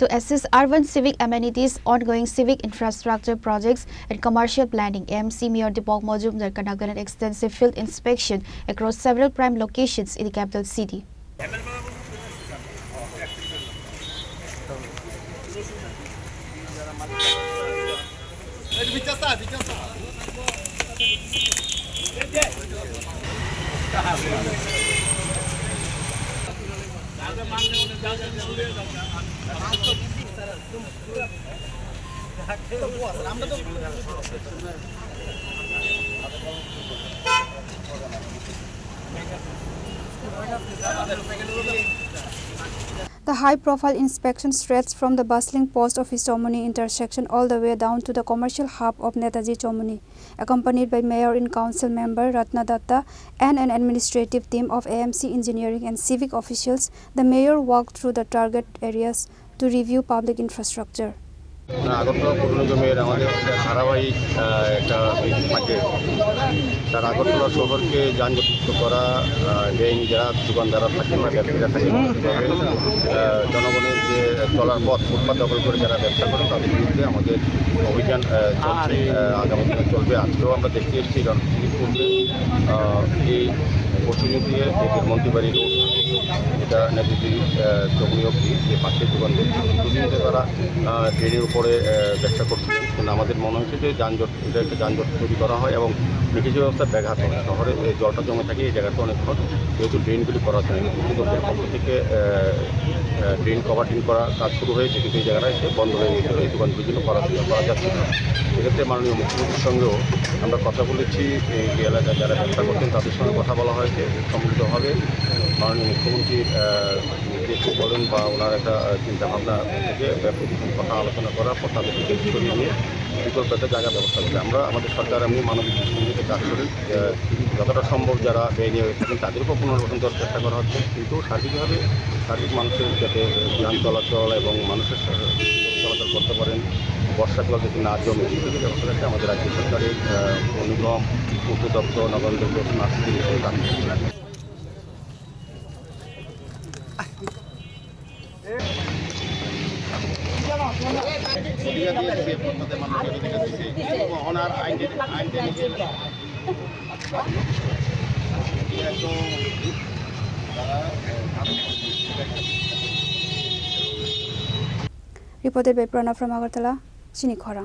to assess urban civic amenities, ongoing civic infrastructure projects, and commercial planning. AMC Mayor Deepak Majumdar conducted an extensive field inspection across several prime locations in the capital city. The high-profile inspection stretched from the bustling post office Chomoni intersection all the way down to the commercial hub of Netaji Chomoni. Accompanied by Mayor-in-Council member Ratna Datta and an administrative team of AMC engineering and civic officials, the mayor walked through the target areas to review public infrastructure. Agartala পৌর নিগমের আমাদের ধারাবাহিক একটা থাকে তার আগরতলা শহরকে যানজটমুক্ত করা বেআইনি যারা দোকানদাররা থাকেন বা ব্যবসায়ীরা থাকেন জনগণের যে চলার পথ ফুটপাত দখল করে যারা ব্যবসা করেন তাদের বিরুদ্ধে আমাদের অভিযান চলছে আগামী দিনে চলবে। আজকেও আমরা দেখতে এসেছি কারণ পূর্বে এই পশ্চিম দিয়ে মন্ত্রীবাড়ি রোড এটা নেতাজি চৌমনি অব্দি যে পাশের দোকানগুলো দুদিন তারা ট্রেনের উপরে ব্যবসা করছিলেন, কিন্তু আমাদের মনে হচ্ছে যে এটা একটা যানজট তৈরি করা হয় এবং নিকাশি ব্যবস্থার ব্যাঘাত হয়। শহরে জলটা জমে থাকে এই জায়গাটা অনেকক্ষণ, যেহেতু ড্রেনগুলি করা হয় কর্তৃপক্ষের পক্ষ থেকে ড্রেন কভারিং করা কাজ শুরু হয়েছে, কিন্তু এই জায়গাটা এসে বন্ধ হয়ে গেছিলো, এই দোকানগুলির জন্য করা যাচ্ছে না। সেক্ষেত্রে মাননীয় মুখ্যমন্ত্রীর সঙ্গেও আমরা কথা বলেছি, এই এলাকায় যারা ব্যবসা করছেন তাদের সঙ্গে কথা বলা হয়েছে সম্মিলিতভাবে মাননীয় মুখ্যমন্ত্রীর নির্দেশ বলেন বা ওনার একটা চিন্তাভাবনা থেকে কথা আলোচনা করার পর তাদেরকে সরিয়ে নিয়ে বিকল্প একটা জায়গা ব্যবস্থা করবে। আমরা আমাদের সরকার এমনি মানবিক দৃষ্টিতে কাজ করি, যতটা সম্ভব যারা ব্যয় হয়ে থাকেন তাদের উপর পুনর্গঠন করার চেষ্টা করা হচ্ছে, কিন্তু সার্বিকভাবে মানুষের যাতে যান চলাচল এবং মানুষের চলাচল করতে পারেন, বর্ষাকাল যাতে না জমে সেই ব্যবস্থা রাখতে আমাদের রাজ্য সরকারের নিগম, পূর্ত দপ্তর, নগর দপ্তর নার্সিং কাজ করছে। Reported by Pranav from Agartala, Chinikhara.